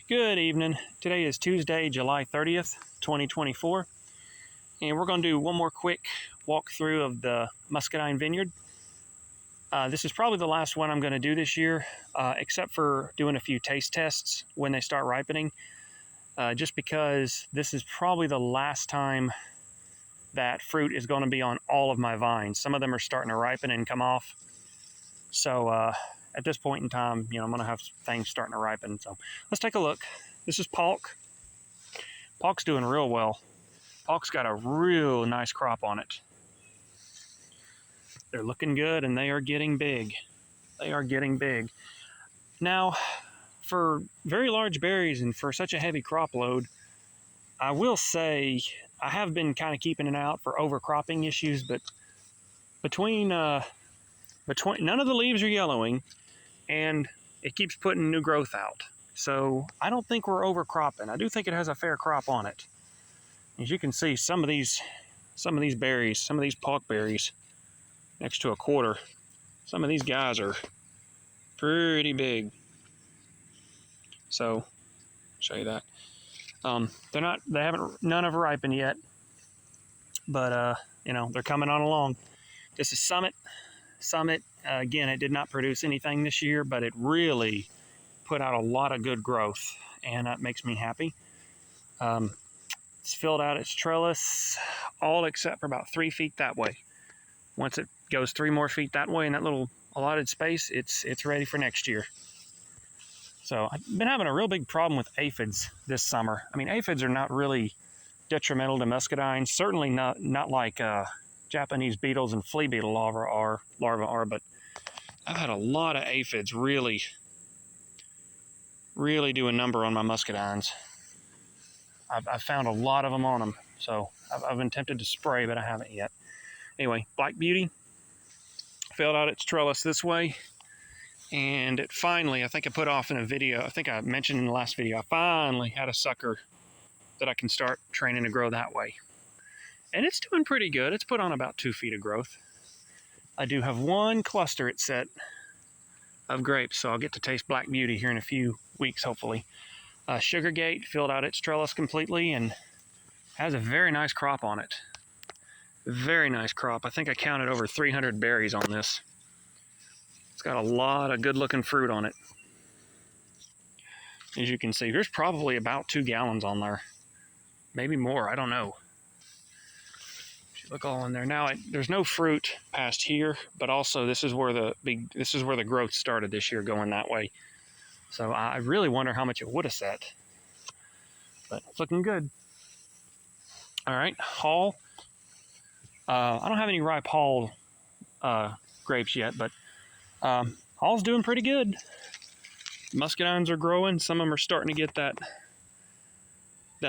Good evening. Today is Tuesday, July 30th, 2024, and we're going to do one more quick walkthrough of the Muscadine vineyard. This is probably the last one I'm going to do this year, except for doing a few taste tests when they start ripening, just because this is probably the last time that fruit is going to be on all of my vines. Some of them are starting to ripen and come off, so at this point in time, I'm going to have things starting to ripen. So let's take a look. This is Polk. Polk's doing real well. Polk's got a real nice crop on it. They're looking good and they are getting big. They are getting big. Now, for very large berries and for such a heavy crop load, I will say I have been kind of keeping an eye out for overcropping issues, but between none of the leaves are yellowing, and it keeps putting new growth out. So I don't think we're overcropping. I do think it has a fair crop on it. As you can see, some of these berries, some of these Polk berries, next to a quarter, some of these guys are pretty big. So I'll show you that. None have ripened yet, but they're coming on along. This is Summit. Again, it did not produce anything this year, but it really put out a lot of good growth, and that makes me happy. It's filled out its trellis, all except for about 3 feet that way. Once it goes 3 more feet that way in that little allotted space, it's ready for next year. So I've been having a real big problem with aphids this summer. I mean, aphids are not really detrimental to muscadines, certainly not like Japanese beetles and flea beetle larvae are, but I've had a lot of aphids really do a number on my muscadines. I've found a lot of them on them, so I've been tempted to spray, but I haven't yet. Anyway, Black Beauty filled out its trellis this way, and it finally, I think I put off in a video, I think I mentioned in the last video, I finally had a sucker that I can start training to grow that way. And it's doing pretty good. It's put on about 2 feet of growth. I do have one cluster it set of grapes, so I'll get to taste Black Beauty here in a few weeks, hopefully. Sugargate filled out its trellis completely and has a very nice crop on it. Very nice crop. I think I counted over 300 berries on this. It's got a lot of good-looking fruit on it. As you can see, there's probably about 2 gallons on there. Maybe more, I don't know. Look all in there. Now there's no fruit past here, but also this is where the growth started this year, going that way. So I really wonder how much it would have set. But it's looking good. All right, Hall. I don't have any ripe Hall grapes yet, but Hall's doing pretty good. Muscadines are growing. Some of them are starting to get that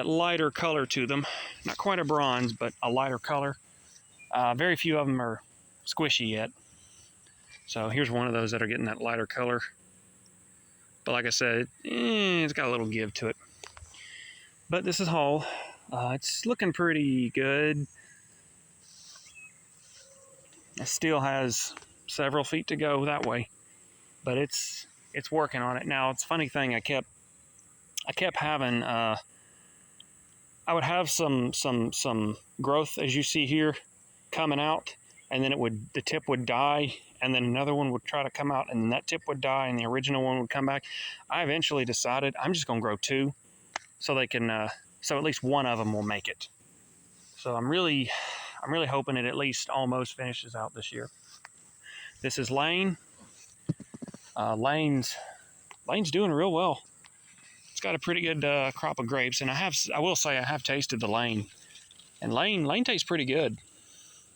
lighter color to them. Not quite a bronze, but a lighter color. Very few of them are squishy yet. So here's one of those that are getting that lighter color. But like I said, it's got a little give to it. But this is Hall. It's looking pretty good. It still has several feet to go that way, but it's working on it. Now, it's a funny thing. I kept having I would have some growth, as you see here, coming out, and then the tip would die, and then another one would try to come out, and then that tip would die, and the original one would come back. I eventually decided I'm just going to grow 2, so they can, so at least one of them will make it. So I'm really hoping it at least almost finishes out this year. This is Lane. Lane's doing real well. It's got a pretty good crop of grapes, and I will say I have tasted the Lane, and Lane tastes pretty good.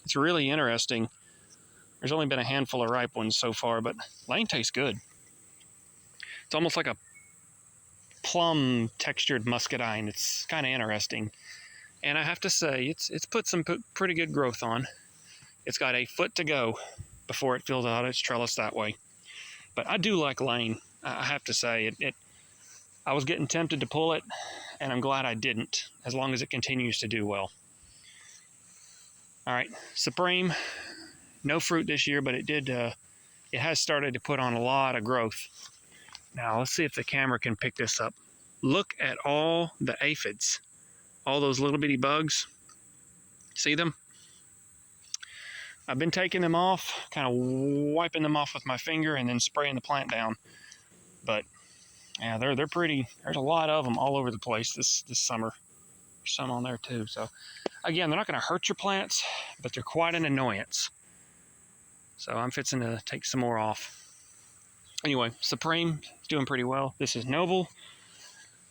It's really interesting. There's only been a handful of ripe ones so far, but Lane tastes good. It's almost like a plum textured muscadine. It's kind of interesting, and I have to say it's put some pretty good growth on. It's got a foot to go before it fills out its trellis that way, but I do like Lane. I have to say I was getting tempted to pull it, and I'm glad I didn't, as long as it continues to do well. All right, Supreme, no fruit this year, but it has started to put on a lot of growth. Now, let's see if the camera can pick this up. look at all the aphids, all those little bitty bugs. See them? I've been taking them off, kind of wiping them off with my finger and then spraying the plant down. But yeah, they're pretty. There's a lot of them all over the place this summer. There's some on there too. So again, they're not going to hurt your plants, but they're quite an annoyance. So I'm fixing to take some more off. Anyway, Supreme is doing pretty well. This is Noble.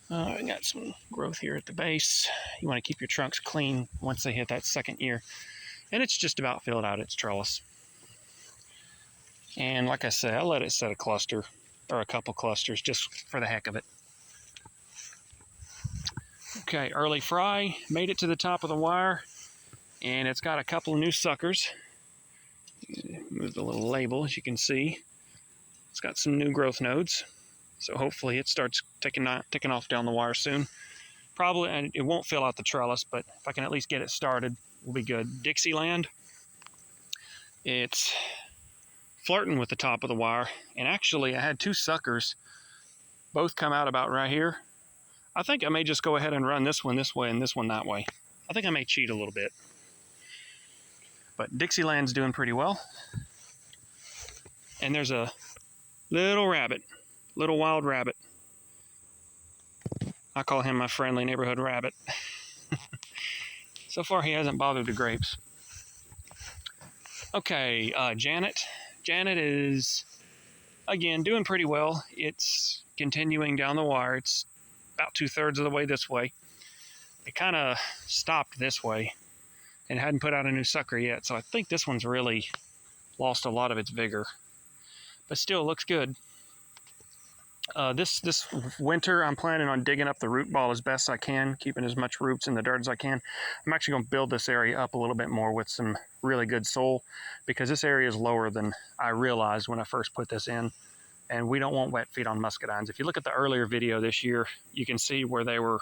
I got some growth here at the base. You want to keep your trunks clean once they hit that second year. And it's just about filled out its trellis. And like I said, I let it set a cluster or a couple clusters just for the heck of it. Okay, early fry made it to the top of the wire, and it's got a couple of new suckers. Move the little label, as you can see. It's got some new growth nodes. So hopefully it starts taking off down the wire soon. Probably, and it won't fill out the trellis, but if I can at least get it started, we'll be good. Dixieland, it's flirting with the top of the wire. And actually, I had two suckers, both come out about right here. I think I may just go ahead and run this one this way and this one that way. I think I may cheat a little bit. But Dixieland's doing pretty well. And there's a little rabbit. Little wild rabbit. I call him my friendly neighborhood rabbit. So far he hasn't bothered the grapes. Okay, Janet. Janet is, again, doing pretty well. It's continuing down the wire. It's about 2/3 of the way this way. It kind of stopped this way and hadn't put out a new sucker yet. So I think this one's really lost a lot of its vigor. But still looks good. This winter, I'm planning on digging up the root ball as best I can, keeping as much roots in the dirt as I can. I'm actually going to build this area up a little bit more with some really good soil, because this area is lower than I realized when I first put this in, and we don't want wet feet on muscadines. If you look at the earlier video this year, you can see where they were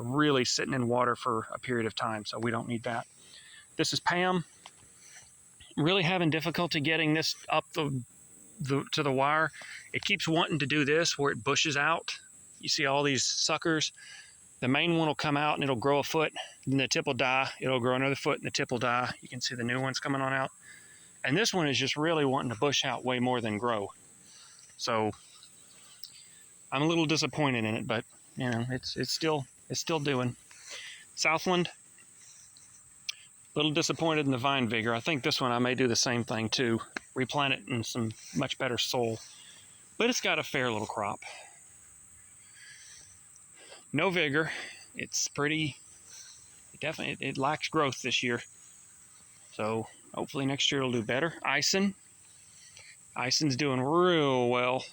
really sitting in water for a period of time, so we don't need that. This is Pam. I'm really having difficulty getting this up to the wire. It keeps wanting to do this where it bushes out. You see all these suckers. The main one will come out and it'll grow a foot, then the tip will die. It'll grow another foot and the tip will die. You can see the new ones coming on out. And this one is just really wanting to bush out way more than grow. So I'm a little disappointed in it, but you know, it's still doing. Southland, a little disappointed in the vine vigor. I think this one I may do the same thing too. Replant it in some much better soil. But it's got a fair little crop. No vigor. It's pretty, definitely, it lacks growth this year. So hopefully next year it'll do better. Ison's doing real well.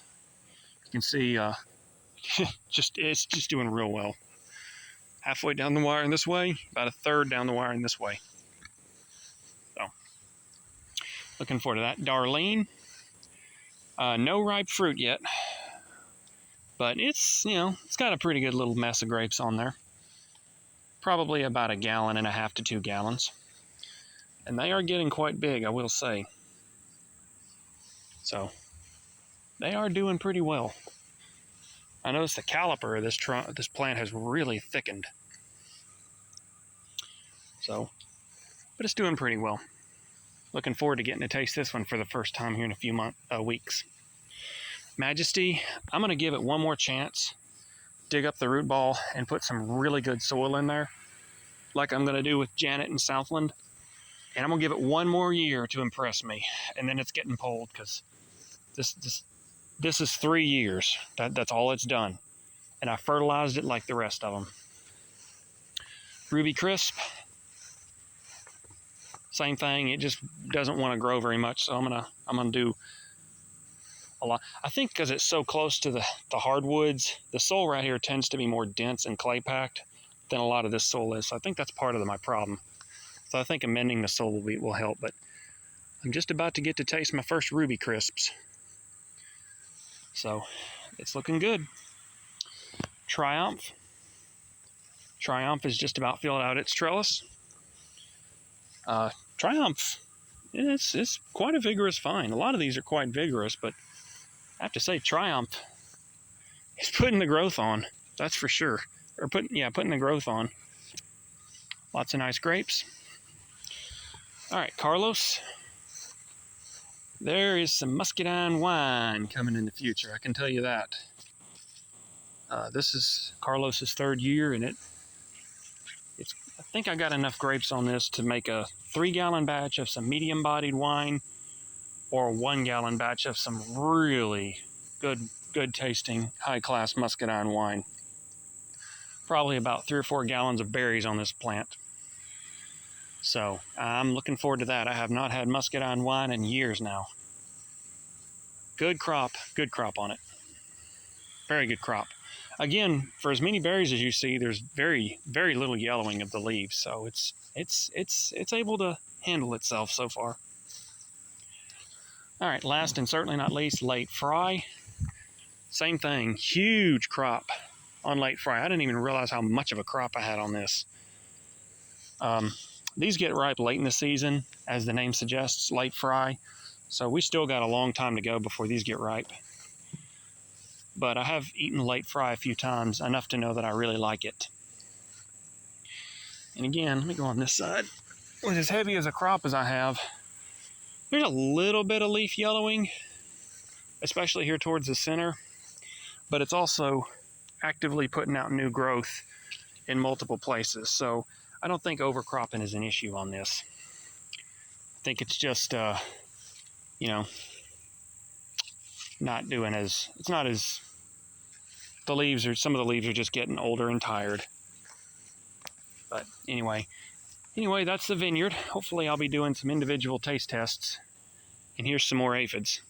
You can see it's just doing real well. Halfway down the wire in this way, about 1/3 down the wire in this way. So looking forward to that. Darlene, no ripe fruit yet, but it's, you know, it's got a pretty good little mess of grapes on there. Probably about 1.5 gallons to 2 gallons. And they are getting quite big, I will say. So they are doing pretty well. I noticed the caliper of this plant has really thickened. So, but it's doing pretty well. Looking forward to getting to taste this one for the first time here in a few weeks. Majesty, I'm going to give it one more chance. Dig up the root ball and put some really good soil in there, like I'm going to do with Janet and Southland. And I'm going to give it one more year to impress me. And then it's getting pulled, because this is 3 years. That's all it's done. And I fertilized it like the rest of them. Ruby Crisp, same thing. It just doesn't want to grow very much, so I'm gonna do a lot. I think because it's so close to the hardwoods, the soil right here tends to be more dense and clay packed than a lot of this soil is. So I think that's part of my problem. So I think amending the soil will help. But I'm just about to get to taste my first Ruby Crisps. So it's looking good. Triumph. Triumph is just about filled out its trellis. Triumph, it's quite a vigorous vine. A lot of these are quite vigorous, but I have to say Triumph is putting the growth on. that's for sure. Or putting the growth on. Lots of nice grapes. All right, Carlos. There is some Muscadine wine coming in the future, I can tell you that. This is Carlos's 3rd year, and I think I got enough grapes on this to make a 3-gallon batch of some medium-bodied wine, or a 1-gallon batch of some really good tasting, high-class Muscadine wine. Probably about 3 or 4 gallons of berries on this plant. So I'm looking forward to that. I have not had Muscadine wine in years now. Good crop on it. Very good crop. Again, for as many berries as you see, there's very, very little yellowing of the leaves, so it's able to handle itself so far. All right, last and certainly not least, late fry. Same thing, huge crop on late fry. I didn't even realize how much of a crop I had on this. These get ripe late in the season, as the name suggests, late fry. So we still got a long time to go before these get ripe. But I have eaten late fry a few times, enough to know that I really like it. And again, let me go on this side. With as heavy as a crop as I have, there's a little bit of leaf yellowing, especially here towards the center. But it's also actively putting out new growth in multiple places. So I don't think overcropping is an issue on this. I think it's just, not doing it's not as, some of the leaves are just getting older and tired. But anyway, that's the vineyard. Hopefully I'll be doing some individual taste tests. And here's some more aphids.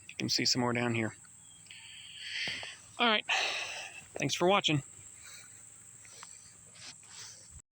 You can see some more down here. All right, thanks for watching.